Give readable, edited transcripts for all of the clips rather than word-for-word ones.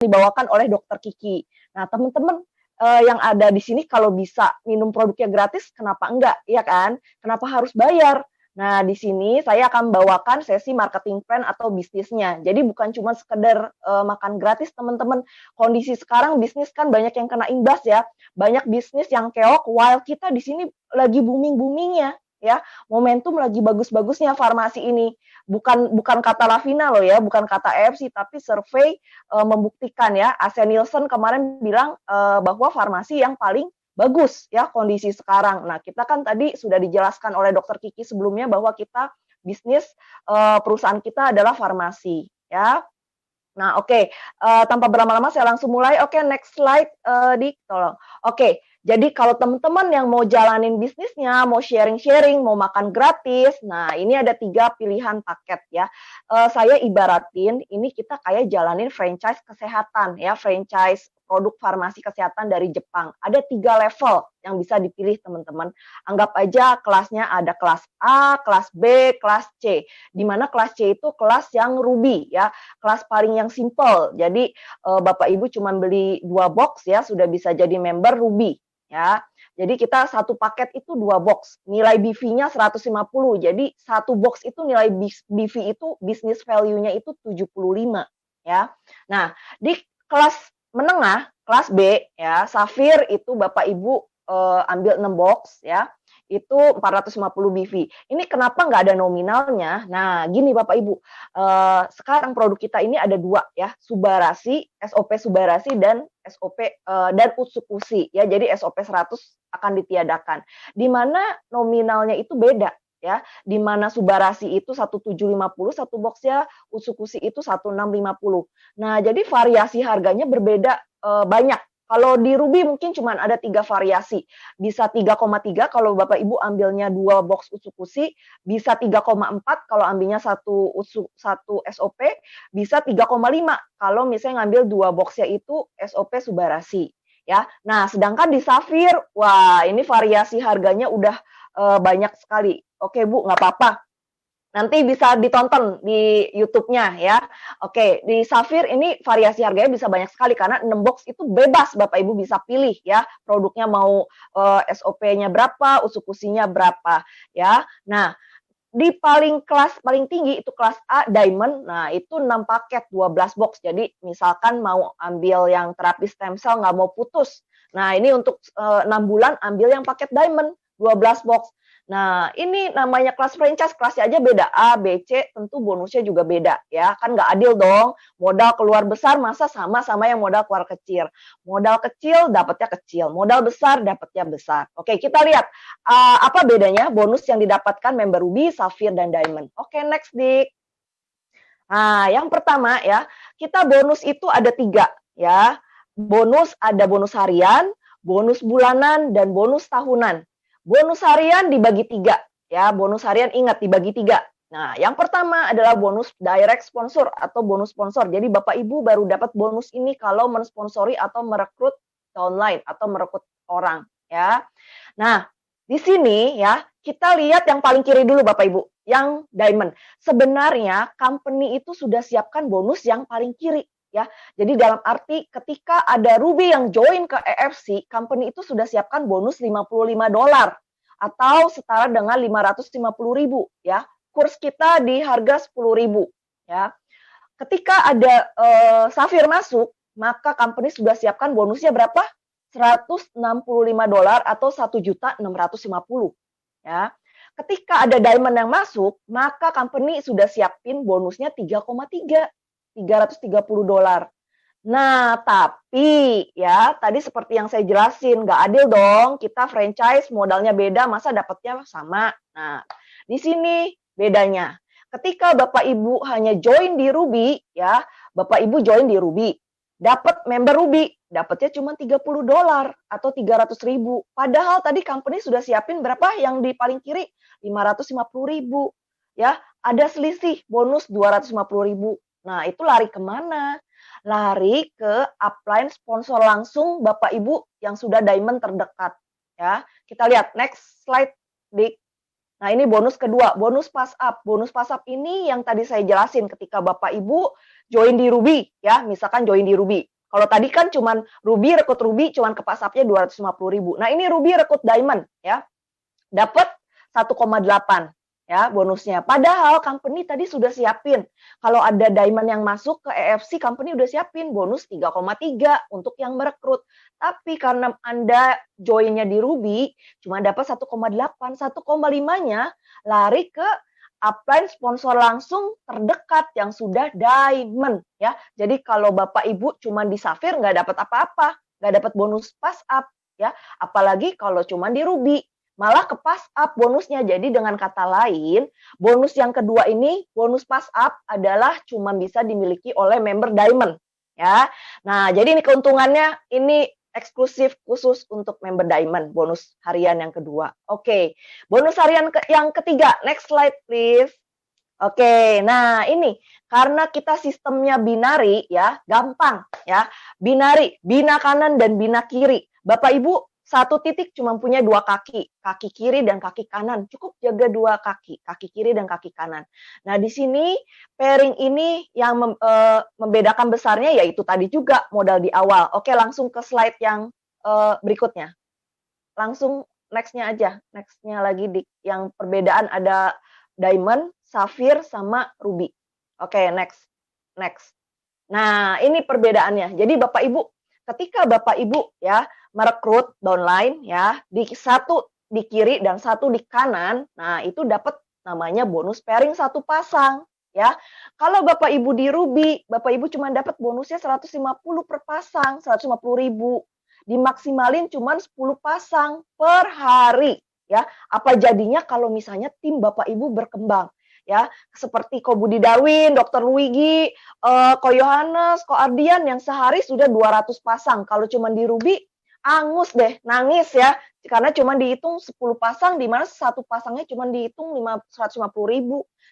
dibawakan oleh Dokter Kiki. Nah, teman-teman yang ada di sini kalau bisa minum produknya gratis, kenapa enggak, ya kan? Kenapa harus bayar? Nah, di sini saya akan bawakan sesi marketing plan atau bisnisnya. Jadi bukan cuma sekedar makan gratis, teman-teman. Kondisi sekarang bisnis kan banyak yang kena imbas ya. Banyak bisnis yang keok, while kita di sini lagi booming-boomingnya ya. Momentum lagi bagus-bagusnya farmasi ini. Bukan kata Lavina loh ya, bukan kata AFC, tapi survei membuktikan ya. AC Nielsen kemarin bilang bahwa farmasi yang paling bagus ya kondisi sekarang. Nah, kita kan tadi sudah dijelaskan oleh Dokter Kiki sebelumnya bahwa kita bisnis perusahaan kita adalah farmasi ya. Nah, oke, tanpa berlama-lama saya langsung mulai. Oke, next slide, Dik, tolong. Oke, jadi kalau teman-teman yang mau jalanin bisnisnya, mau sharing-sharing, mau makan gratis, nah ini ada 3 pilihan paket ya. Saya ibaratin ini kita kayak jalanin franchise kesehatan ya, franchise produk farmasi kesehatan dari Jepang. Ada 3 level yang bisa dipilih teman-teman. Anggap aja kelasnya ada kelas A, kelas B, kelas C. Di mana kelas C itu kelas yang ruby ya, kelas paling yang simple. Jadi Bapak Ibu cuma beli 2 box ya, sudah bisa jadi member ruby ya. Jadi kita satu paket itu 2 box. Nilai BV-nya 150. Jadi satu box itu nilai BV itu business value-nya itu 75 ya. Nah, di kelas menengah, kelas B ya, Safir itu Bapak Ibu ambil 6 box ya, itu 450 BV. Ini kenapa nggak ada nominalnya? Nah, gini Bapak Ibu, sekarang produk kita ini ada 2 ya, Subarasi, SOP Subarasi dan SOP dan Utsukushi ya. Jadi SOP 100 akan ditiadakan. Di mana nominalnya itu beda ya, di mana Subarasi itu 1750 satu boxnya, Utsukushi itu 1650. Nah, jadi variasi harganya berbeda banyak. Kalau di Ruby mungkin cuma ada 3 variasi. Bisa 3,3 kalau Bapak Ibu ambilnya 2 box Utsukushi, bisa 3,4 kalau ambilnya satu SOP, bisa 3,5 kalau misalnya ngambil 2 boxnya itu SOP Subarasi ya. Nah, sedangkan di Safir, wah ini variasi harganya udah banyak sekali. Oke Bu, nggak apa-apa. Nanti bisa ditonton di YouTube-nya ya. Oke, di Safir ini variasi harganya bisa banyak sekali karena 6 box itu bebas Bapak Ibu bisa pilih ya. Produknya mau SOP-nya berapa, Utsukushi-nya berapa ya. Nah, di kelas paling tinggi itu kelas A Diamond. Nah, itu 6 paket 12 box. Jadi misalkan mau ambil yang terapi stem cell nggak mau putus. Nah, ini untuk 6 bulan ambil yang paket Diamond 12 box. Nah, ini namanya kelas franchise, kelasnya aja beda, A, B, C, tentu bonusnya juga beda ya. Kan nggak adil dong, modal keluar besar masa sama yang modal keluar kecil. Modal kecil dapatnya kecil, modal besar dapatnya besar. Oke, kita lihat apa bedanya bonus yang didapatkan member Ruby, Safir, dan Diamond. Oke, next, Dik. Nah, yang pertama ya, kita bonus itu ada 3 ya. Bonus ada bonus harian, bonus bulanan, dan bonus tahunan. Bonus harian dibagi 3 ya, bonus harian ingat dibagi 3. Nah, yang pertama adalah bonus direct sponsor atau bonus sponsor. Jadi Bapak Ibu baru dapat bonus ini kalau mensponsori atau merekrut online atau merekrut orang ya. Nah, di sini ya, kita lihat yang paling kiri dulu Bapak Ibu, yang diamond. Sebenarnya company itu sudah siapkan bonus yang paling kiri ya. Jadi dalam arti ketika ada Ruby yang join ke EFC, company itu sudah siapkan bonus $55 atau setara dengan 550.000 ya. Kurs kita di harga 10.000 ya. Ketika ada Safir masuk, maka company sudah siapkan bonusnya berapa? $165 atau 1.650.000 ya. Ketika ada Diamond yang masuk, maka company sudah siapin bonusnya 3,3. $330. Nah, tapi ya tadi seperti yang saya jelasin, nggak adil dong. Kita franchise modalnya beda, masa dapatnya sama. Nah, di sini bedanya. Ketika Bapak Ibu hanya join di Ruby, ya, Bapak Ibu join di Ruby, dapat member Ruby, dapatnya cuma $30 atau 300.000. Padahal tadi company sudah siapin berapa yang di paling kiri? 550.000. Ya, ada selisih bonus 250.000. Nah, itu lari kemana? Lari ke upline sponsor langsung Bapak Ibu yang sudah diamond terdekat. Ya, kita lihat next slide, Dik. Nah, ini bonus kedua, bonus pass up. Bonus pass up ini yang tadi saya jelasin ketika Bapak Ibu join di Ruby, ya, misalkan join di Ruby. Kalau tadi kan cuman Ruby, rekrut Ruby cuman ke pasapnya 250.000. Nah, ini Ruby rekrut Diamond ya. Dapat 1,8 ya bonusnya. Padahal company tadi sudah siapin. Kalau ada diamond yang masuk ke EFC, company udah siapin bonus 3,3 untuk yang merekrut. Tapi karena Anda joinnya di Ruby, cuma dapat 1,8, 1,5-nya lari ke upline sponsor langsung terdekat yang sudah diamond ya. Jadi kalau Bapak Ibu cuma di Safir nggak dapat apa-apa, nggak dapat bonus pass up ya. Apalagi kalau cuma di Ruby malah ke pass up bonusnya. Jadi dengan kata lain, bonus yang kedua ini, bonus pass up adalah cuma bisa dimiliki oleh member Diamond ya. Nah, jadi ini keuntungannya ini eksklusif khusus untuk member Diamond, bonus harian yang kedua. Oke, bonus harian yang ketiga, next slide please. Oke, nah ini karena kita sistemnya binari ya, gampang ya. Binari, bina kanan dan bina kiri. Bapak Ibu satu titik cuma punya dua kaki, kaki kiri dan kaki kanan. Cukup jaga dua kaki, kaki kiri dan kaki kanan. Nah, di sini pairing ini yang membedakan besarnya yaitu tadi juga modal di awal. Oke, langsung ke slide yang berikutnya. Langsung next-nya aja, next-nya lagi yang perbedaan ada diamond, safir, sama ruby. Oke, next. Nah, ini perbedaannya. Jadi Bapak Ibu, ketika Bapak Ibu ya merekrut downline ya, satu di kiri dan satu di kanan, nah itu dapat namanya bonus pairing satu pasang ya. Kalau Bapak Ibu di Ruby, Bapak Ibu cuma dapat bonusnya 150 per pasang, 150.000. Dimaksimalin cuma 10 pasang per hari ya. Apa jadinya kalau misalnya tim Bapak Ibu berkembang ya, seperti Ko Budi Darwin, Dr. Luigi, Ko Yohanes, Ko Ardian yang sehari sudah 200 pasang. Kalau cuma di Ruby, angus deh, nangis ya. Karena cuma dihitung 10 pasang, di mana satu pasangnya cuma dihitung 150.000.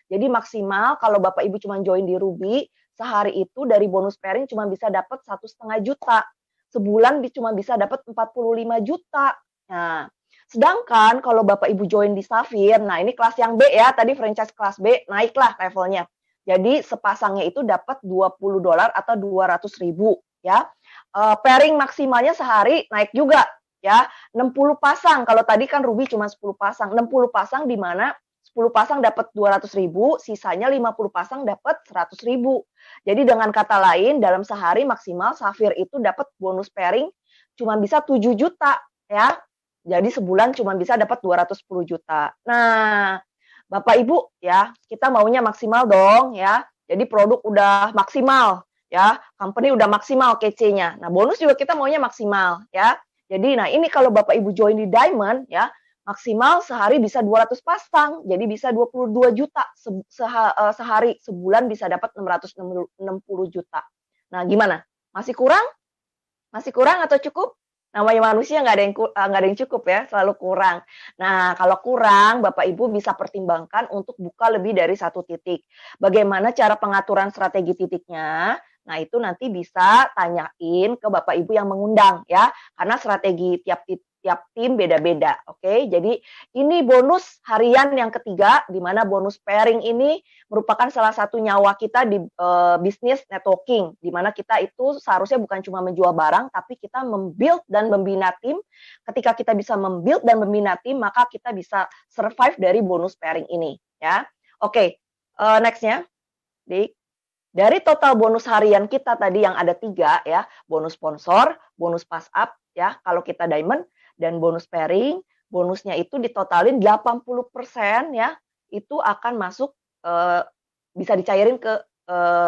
Jadi maksimal kalau Bapak Ibu cuma join di Ruby, sehari itu dari bonus pairing cuma bisa dapat 1,5 juta. Sebulan cuma bisa dapat 45 juta. Nah, sedangkan kalau Bapak Ibu join di Safir, nah ini kelas yang B ya, tadi franchise kelas B, naiklah levelnya. Jadi sepasangnya itu dapat $20 atau 200.000 ya. Pairing maksimalnya sehari naik juga ya, 60 pasang. Kalau tadi kan Ruby cuma 10 pasang, 60 pasang di mana 10 pasang dapat 200.000, sisanya 50 pasang dapat 100.000. Jadi dengan kata lain, dalam sehari maksimal Safir itu dapat bonus pairing cuma bisa 7 juta ya. Jadi sebulan cuma bisa dapat 210 juta. Nah, Bapak Ibu ya, kita maunya maksimal dong ya. Jadi produk udah maksimal ya, company udah maksimal KC-nya. Nah, bonus juga kita maunya maksimal ya. Jadi nah ini kalau Bapak Ibu join di Diamond ya, maksimal sehari bisa 200 pasang. Jadi bisa 22 juta sehari, sebulan bisa dapat 660 juta. Nah, gimana? Masih kurang? Masih kurang atau cukup? Namanya manusia nggak ada yang cukup ya, selalu kurang. Nah, kalau kurang, Bapak Ibu bisa pertimbangkan untuk buka lebih dari satu titik. Bagaimana cara pengaturan strategi titiknya? Nah, itu nanti bisa tanyain ke Bapak Ibu yang mengundang ya, karena strategi tiap tim beda-beda. Oke, jadi ini bonus harian yang ketiga, di mana bonus pairing ini merupakan salah satu nyawa kita di bisnis networking, di mana kita itu seharusnya bukan cuma menjual barang, tapi kita membuild dan membina tim. Ketika kita bisa membuild dan membina tim, maka kita bisa survive dari bonus pairing ini. Ya, oke, next-nya, dari total bonus harian kita tadi yang ada 3 ya, bonus sponsor, bonus pass up ya, kalau kita diamond, dan bonus pairing, bonusnya itu ditotalin 80% ya, itu akan masuk bisa dicairin ke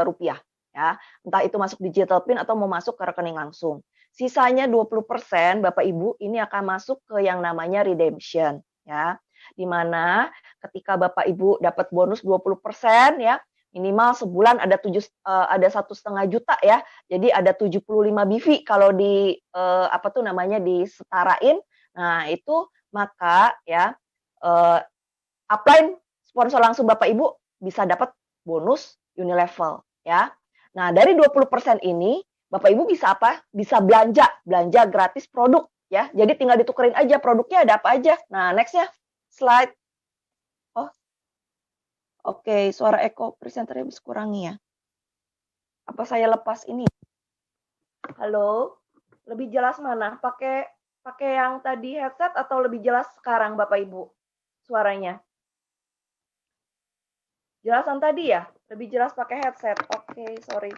rupiah ya. Entah itu masuk digital pin atau mau masuk ke rekening langsung. Sisanya 20% Bapak Ibu ini akan masuk ke yang namanya redemption ya. Di mana ketika Bapak Ibu dapat bonus 20% ya, minimal sebulan ada 1,5 juta ya. Jadi ada 75 BV kalau di disetarain. Nah, itu maka ya upline sponsor langsung Bapak Ibu bisa dapat bonus Unilevel ya. Nah, dari 20% ini Bapak Ibu bisa apa? Bisa belanja gratis produk ya. Jadi tinggal ditukerin aja produknya ada apa aja. Nah, next-nya slide. Oh, oke, suara Eko presenternya bisa kurangi ya. Apa saya lepas ini? Halo? Lebih jelas mana? Pakai pakai yang tadi headset atau lebih jelas sekarang Bapak Ibu suaranya? Jelasan tadi ya? Lebih jelas pakai headset. Oke, sorry.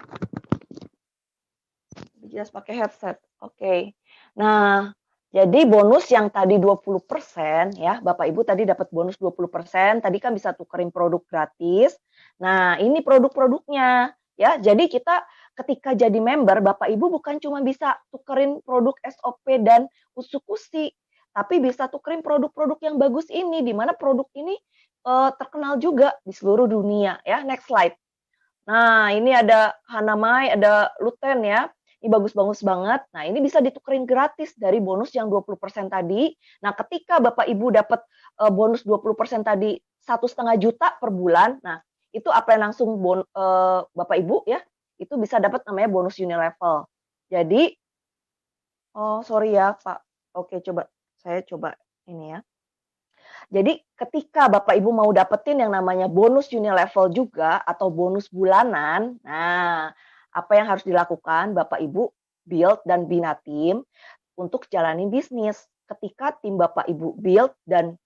Lebih jelas pakai headset. Oke. Nah, jadi bonus yang tadi 20% ya, Bapak Ibu tadi dapat bonus 20%, tadi kan bisa tukerin produk gratis. Nah, ini produk-produknya ya. Jadi kita ketika jadi member, Bapak Ibu bukan cuma bisa tukerin produk SOP dan Usukusi, tapi bisa tukerin produk-produk yang bagus ini, di mana produk ini terkenal juga di seluruh dunia ya. Next slide. Nah, ini ada Hanamai, ada Luten ya. Ini bagus-bagus banget. Nah, ini bisa ditukerin gratis dari bonus yang 20% tadi. Nah, ketika Bapak Ibu dapat bonus 20% tadi 1,5 juta per bulan. Nah, itu apply langsung Bapak Ibu ya. Itu bisa dapat namanya bonus Unilevel. Jadi oh sorry ya, Pak. Oke, saya coba ini ya. Jadi ketika Bapak Ibu mau dapetin yang namanya bonus Unilevel juga atau bonus bulanan, nah apa yang harus dilakukan Bapak Ibu build dan bina tim untuk jalanin bisnis. Ketika tim Bapak Ibu build dan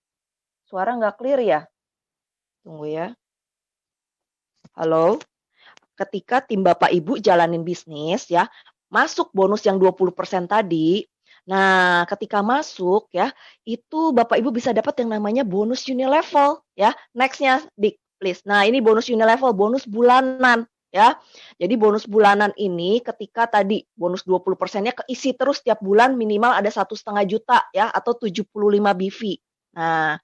suara nggak clear ya? Tunggu ya. Halo? Ketika tim Bapak Ibu jalanin bisnis ya, masuk bonus yang 20% tadi. Nah, ketika masuk ya, itu Bapak Ibu bisa dapat yang namanya bonus Unilevel ya. Next-nya Dik, please. Nah, ini bonus Unilevel, bonus bulanan ya. Jadi bonus bulanan ini ketika tadi bonus 20%-nya keisi terus tiap bulan minimal ada 1,5 juta ya atau 75 BV. Nah,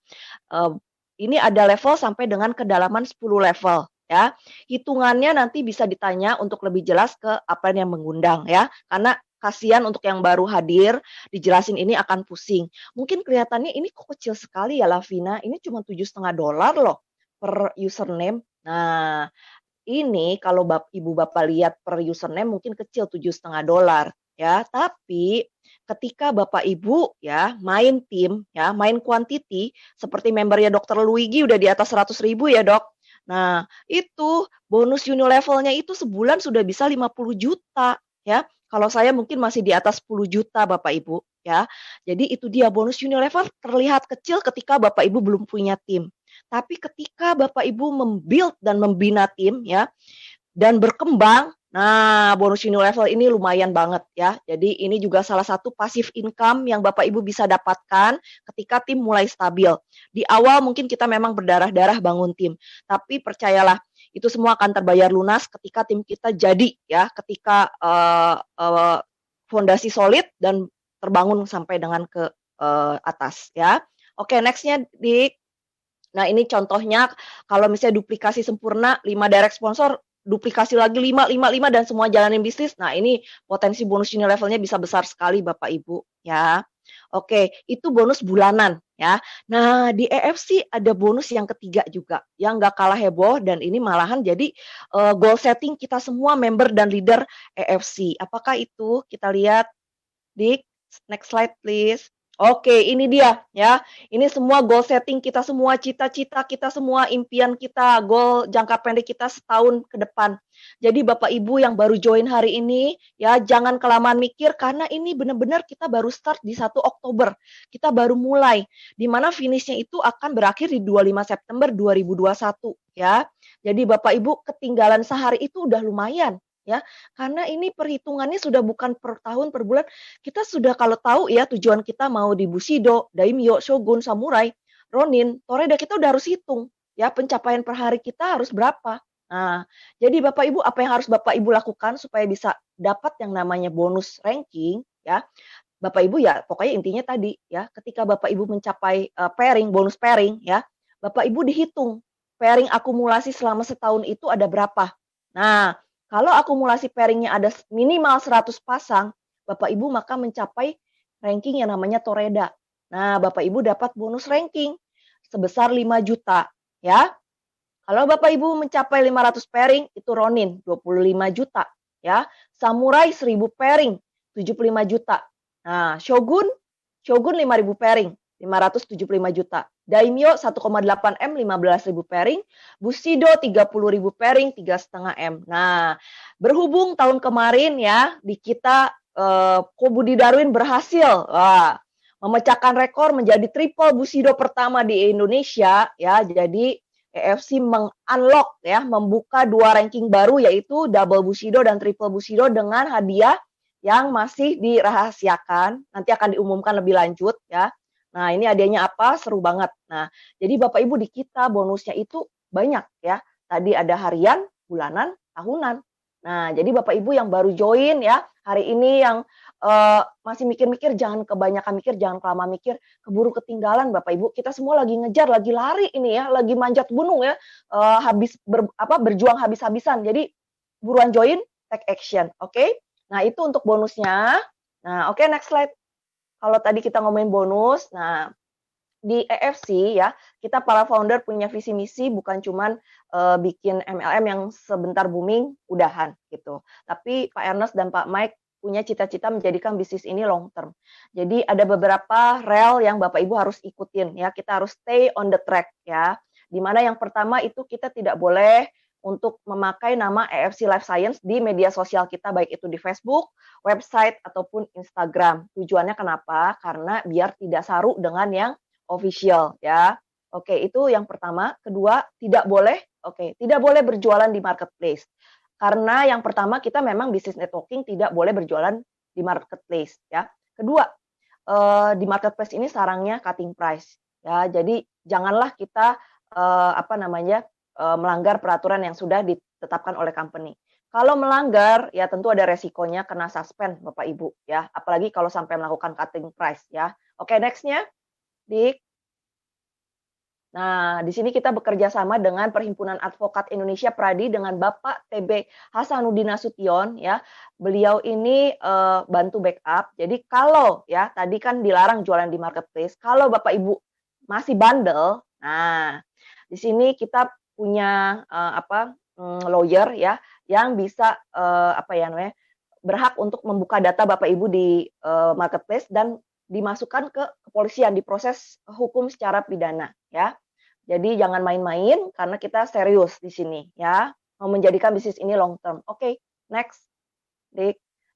ini ada level sampai dengan kedalaman 10 level ya. Hitungannya nanti bisa ditanya untuk lebih jelas ke upline yang mengundang ya. Karena kasihan untuk yang baru hadir, dijelasin ini akan pusing. Mungkin kelihatannya ini kok kecil sekali ya Lavina, ini cuma $7,5 loh per username. Nah, ini kalau Ibu Bapak lihat per username mungkin kecil $7,5 ya, tapi ketika Bapak Ibu ya main tim ya, main quantity seperti membernya Dokter Luigi udah di atas 100.000 ya, Dok. Nah, itu bonus Unilevelnya itu sebulan sudah bisa 50 juta ya. Kalau saya mungkin masih di atas 10 juta Bapak Ibu ya. Jadi itu dia bonus Unilevel terlihat kecil ketika Bapak Ibu belum punya tim. Tapi ketika Bapak Ibu membuild dan membina tim ya dan berkembang, nah bonus Unilevel ini lumayan banget ya. Jadi ini juga salah satu passive income yang Bapak Ibu bisa dapatkan ketika tim mulai stabil. Di awal mungkin kita memang berdarah-darah bangun tim, tapi percayalah itu semua akan terbayar lunas ketika tim kita jadi ya, ketika fondasi solid dan terbangun sampai dengan ke atas ya. Oke, nextnya di Nah, ini contohnya kalau misalnya duplikasi sempurna 5 direct sponsor, duplikasi lagi 5 dan semua jalanin bisnis. Nah, ini potensi bonus Unilevelnya bisa besar sekali Bapak Ibu ya. Oke, itu bonus bulanan ya. Nah, di EFC ada bonus yang ketiga juga yang nggak kalah heboh dan ini malahan jadi goal setting kita semua member dan leader EFC. Apakah itu? Kita lihat di next slide please. Oke, ini dia ya. Ini semua goal setting kita semua, cita-cita kita semua, impian kita, goal jangka pendek kita setahun ke depan. Jadi Bapak Ibu yang baru join hari ini ya, jangan kelamaan mikir karena ini benar-benar kita baru start di 1 Oktober. Kita baru mulai di mana finishnya itu akan berakhir di 25 September 2021 ya. Jadi Bapak Ibu ketinggalan sehari itu udah lumayan ya. Karena ini perhitungannya sudah bukan per tahun, per bulan. Kita sudah kalau tahu ya tujuan kita mau di Bushido, Daimyo, Shogun, Samurai, Ronin, Toreda kita udah harus hitung ya pencapaian per hari kita harus berapa. Nah, jadi Bapak Ibu apa yang harus Bapak Ibu lakukan supaya bisa dapat yang namanya bonus ranking ya. Bapak Ibu ya pokoknya intinya tadi ya, ketika Bapak Ibu mencapai pairing, bonus pairing ya, Bapak Ibu dihitung pairing akumulasi selama setahun itu ada berapa. Nah, kalau akumulasi pairingnya ada minimal 100 pasang, Bapak Ibu maka mencapai ranking yang namanya Toreda. Nah, Bapak Ibu dapat bonus ranking sebesar 5 juta ya. Kalau Bapak Ibu mencapai 500 pairing itu Ronin 25 juta ya. Samurai 1000 pairing 75 juta. Nah, Shogun 5.000 pairing 575 juta. Daimyo 1,8 M 15.000 pairing, Bushido 30.000 pairing 3,5 M. Nah, berhubung tahun kemarin ya di kita Ko Budi Darwin berhasil memecahkan rekor menjadi triple Bushido pertama di Indonesia ya. Jadi EFC meng-unlock ya, membuka 2 ranking baru yaitu double Bushido dan triple Bushido dengan hadiah yang masih dirahasiakan. Nanti akan diumumkan lebih lanjut ya. Nah, ini hadiahnya apa? Seru banget. Nah, jadi Bapak Ibu di kita bonusnya itu banyak ya. Tadi ada harian, bulanan, tahunan. Nah, jadi Bapak Ibu yang baru join ya, hari ini yang masih mikir-mikir, jangan kebanyakan mikir, jangan kelamaan mikir, keburu ketinggalan Bapak Ibu. Kita semua lagi ngejar, lagi lari ini ya, lagi manjat gunung ya, berjuang habis-habisan. Jadi buruan join, take action, oke? Nah, itu untuk bonusnya. Nah, oke, next slide. Kalau tadi kita ngomongin bonus, nah di EFC ya, kita para founder punya visi misi bukan cuman bikin MLM yang sebentar booming udahan gitu. Tapi Pak Ernest dan Pak Mike punya cita-cita menjadikan bisnis ini long term. Jadi ada beberapa rel yang Bapak Ibu harus ikutin ya. Kita harus stay on the track ya. Dimana yang pertama itu kita tidak boleh untuk memakai nama EFC Life Science di media sosial kita, baik itu di Facebook, website, ataupun Instagram. Tujuannya kenapa? Karena biar tidak saru dengan yang official ya. Oke, itu yang pertama. Kedua, tidak boleh berjualan di marketplace. Karena yang pertama kita memang bisnis networking tidak boleh berjualan di marketplace ya. Kedua, di marketplace ini sarangnya cutting price ya. Jadi janganlah kita melanggar peraturan yang sudah ditetapkan oleh company. Kalau melanggar ya tentu ada resikonya kena suspend Bapak Ibu ya. Apalagi kalau sampai melakukan cutting price ya. Oke, next-nya. Nah, di sini kita bekerja sama dengan Perhimpunan Advokat Indonesia Pradi dengan Bapak TB Hasanuddin Nasution ya. Beliau ini bantu backup. Jadi kalau ya tadi kan dilarang jualan di marketplace, kalau Bapak Ibu masih bandel, nah di sini kita punya lawyer ya yang bisa berhak untuk membuka data Bapak Ibu di marketplace dan dimasukkan ke kepolisian, diproses hukum secara pidana ya. Jadi jangan main-main karena kita serius di sini ya, mau menjadikan bisnis ini long term. Oke, next.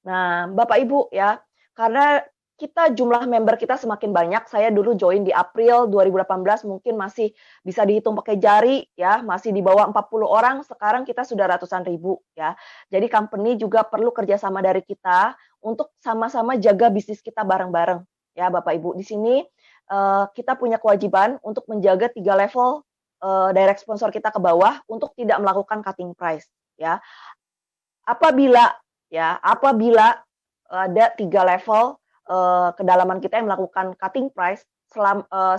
Nah, Bapak Ibu ya, karena kita jumlah member kita semakin banyak, saya dulu join di April 2018 mungkin masih bisa dihitung pakai jari ya, masih di bawah 40 orang, sekarang kita sudah ratusan ribu ya. Jadi company juga perlu kerjasama dari kita untuk sama-sama jaga bisnis kita bareng-bareng. Ya Bapak Ibu, di sini kita punya kewajiban untuk menjaga 3 level direct sponsor kita ke bawah untuk tidak melakukan cutting price ya. Apabila ada 3 level kedalaman kita yang melakukan cutting price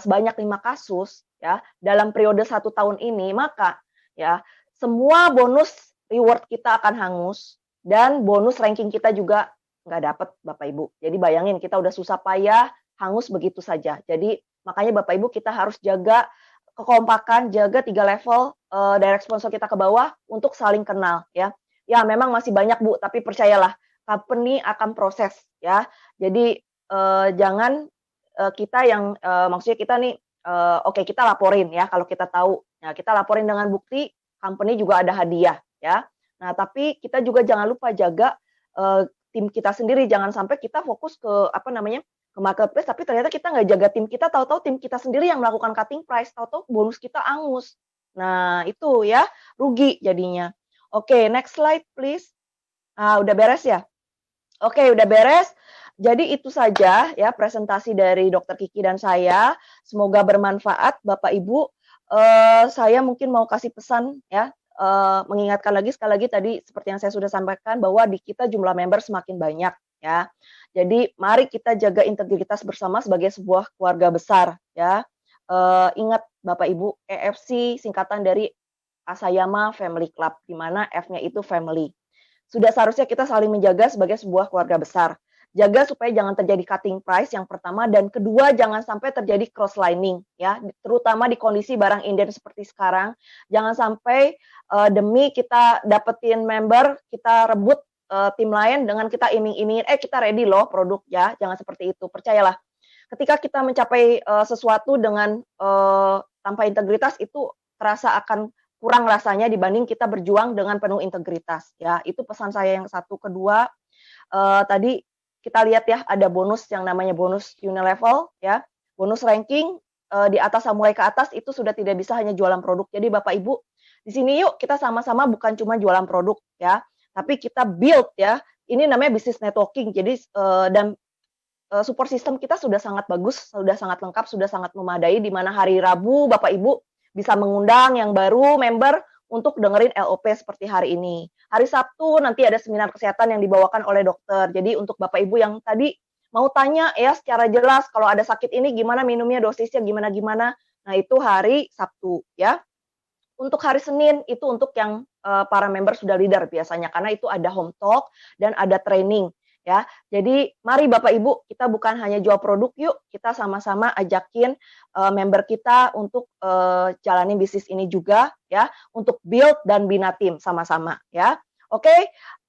sebanyak 5 kasus ya dalam periode 1 tahun ini, maka ya semua bonus reward kita akan hangus dan bonus ranking kita juga nggak dapat Bapak Ibu. Jadi bayangin kita udah susah payah hangus begitu saja. Jadi makanya Bapak Ibu kita harus jaga kekompakan, jaga 3 level direct sponsor kita ke bawah untuk saling kenal ya. Ya memang masih banyak Bu, tapi percayalah company akan proses ya. Jadi jangan kita yang maksudnya kita nih kita laporin ya kalau kita tahu. Nah, kita laporin dengan bukti, company juga ada hadiah ya. Nah, tapi kita juga jangan lupa jaga tim kita sendiri, jangan sampai kita fokus ke ke marketplace tapi ternyata kita nggak jaga tim kita, tahu-tahu tim kita sendiri yang melakukan cutting price, tahu-tahu bonus kita angus. Nah, itu ya, rugi jadinya. Oke, next slide please. Udah beres ya? Oke, udah beres. Jadi itu saja ya presentasi dari Dr. Kiki dan saya. Semoga bermanfaat Bapak Ibu. Saya mungkin mau kasih pesan ya, mengingatkan lagi sekali lagi tadi seperti yang saya sudah sampaikan bahwa di kita jumlah member semakin banyak ya. Jadi mari kita jaga integritas bersama sebagai sebuah keluarga besar ya. Ingat Bapak Ibu, EFC singkatan dari Asayama Family Club, di mana F-nya itu family. Sudah seharusnya kita saling menjaga sebagai sebuah keluarga besar. Jaga supaya jangan terjadi cutting price yang pertama, dan kedua jangan sampai terjadi cross lining ya, terutama di kondisi barang inden seperti sekarang. Jangan sampai demi kita dapetin member, kita rebut tim lain dengan kita iming-imingin, kita ready loh produk ya, jangan seperti itu. Percayalah, ketika kita mencapai sesuatu dengan tanpa integritas itu terasa akan kurang rasanya dibanding kita berjuang dengan penuh integritas ya. Itu pesan saya yang satu. Kedua, tadi kita lihat ya, ada bonus yang namanya bonus Unilevel ya, bonus ranking di atas samurai ke atas itu sudah tidak bisa hanya jualan produk. Jadi Bapak Ibu, di sini yuk kita sama-sama bukan cuma jualan produk ya, tapi kita build ya. Ini namanya business networking. Jadi dan support system kita sudah sangat bagus, sudah sangat lengkap, sudah sangat memadai di mana hari Rabu Bapak Ibu bisa mengundang yang baru member untuk dengerin LOP seperti hari ini. Hari Sabtu nanti ada seminar kesehatan yang dibawakan oleh dokter. Jadi untuk Bapak Ibu yang tadi mau tanya ya secara jelas kalau ada sakit ini gimana minumnya, dosisnya gimana-gimana. Nah, itu hari Sabtu ya. Untuk hari Senin itu untuk yang para member sudah leader biasanya karena itu ada home talk dan ada training ya. Jadi mari Bapak Ibu kita bukan hanya jual produk yuk, kita sama-sama ajakin member kita untuk jalanin bisnis ini juga ya, untuk build dan bina tim sama-sama ya. Oke,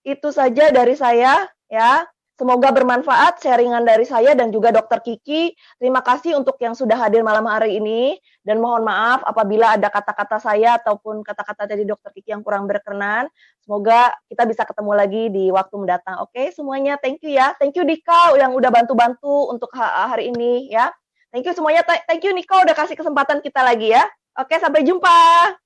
itu saja dari saya ya. Semoga bermanfaat sharingan dari saya dan juga Dokter Kiki. Terima kasih untuk yang sudah hadir malam hari ini dan mohon maaf apabila ada kata-kata saya ataupun kata-kata dari Dokter Kiki yang kurang berkenan. Semoga kita bisa ketemu lagi di waktu mendatang. Oke, semuanya thank you ya. Thank you Dika yang udah bantu-bantu untuk hari ini ya. Thank you semuanya. Thank you Nika udah kasih kesempatan kita lagi ya. Oke, sampai jumpa.